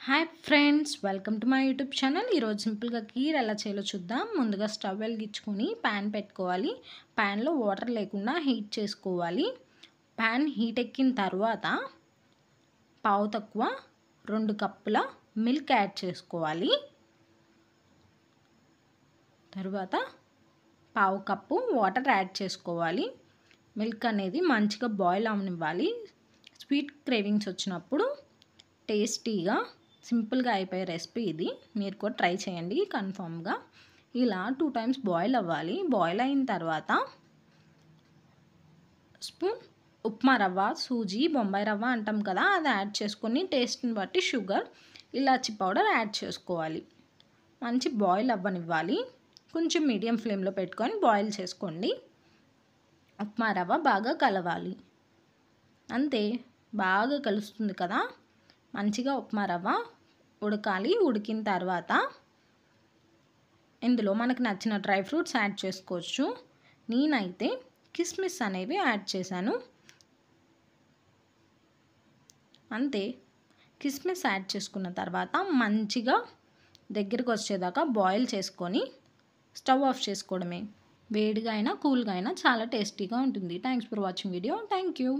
Hi friends, welcome to my YouTube channel. ఈరోజు సింపుల్గా కీర్ ఎలా చేయాలో చూద్దాం. ముందుగా స్టవ్ వెలిగించుకొని ప్యాన్ పెట్టుకోవాలి. ప్యాన్లో వాటర్ లేకుండా హీట్ చేసుకోవాలి. ప్యాన్ హీట్ ఎక్కిన తర్వాత పావు తక్కువ 2 కప్పుల మిల్క్ యాడ్ చేసుకోవాలి. తర్వాత పావు కప్పు వాటర్ యాడ్ చేసుకోవాలి. మిల్క్ అనేది మంచిగా బాయిల్ అవనివ్వాలి. స్వీట్ క్రేవింగ్స్ వచ్చినప్పుడు టేస్టీగా సింపుల్గా అయిపోయే రెసిపీ ఇది. మీరు కూడా ట్రై చేయండి కన్ఫామ్గా. ఇలా 2 టైమ్స్ బాయిల్ అవ్వాలి. బాయిల్ అయిన తర్వాత స్పూన్ ఉప్మా రవ్వ, సూజీ, బొంబాయి రవ్వ అంటాం కదా, అది యాడ్ చేసుకొని టేస్ట్ని బట్టి షుగర్, ఇలాచి పౌడర్ యాడ్ చేసుకోవాలి. మంచి బాయిల్ అవ్వనివ్వాలి. కొంచెం మీడియం ఫ్లేమ్లో పెట్టుకొని బాయిల్ చేసుకోండి. ఉప్మా రవ్వ బాగా కలవాలి. అంతే, బాగా కలుస్తుంది కదా. మంచిగా ఉప్మా రవ్వ ఉడకాలి. ఉడికిన తర్వాత ఇందులో మనకు నచ్చిన డ్రై ఫ్రూట్స్ యాడ్ చేసుకోవచ్చు. నేనైతే కిస్మిస్ అనేవి యాడ్ చేశాను. అంతే, కిస్మిస్ యాడ్ చేసుకున్న తర్వాత మంచిగా దగ్గరికి వచ్చేదాకా బాయిల్ చేసుకొని స్టవ్ ఆఫ్ చేసుకోవడమే. వేడిగా అయినా కూల్గా అయినా చాలా టేస్టీగా ఉంటుంది. Thanks for watching video. Thank you.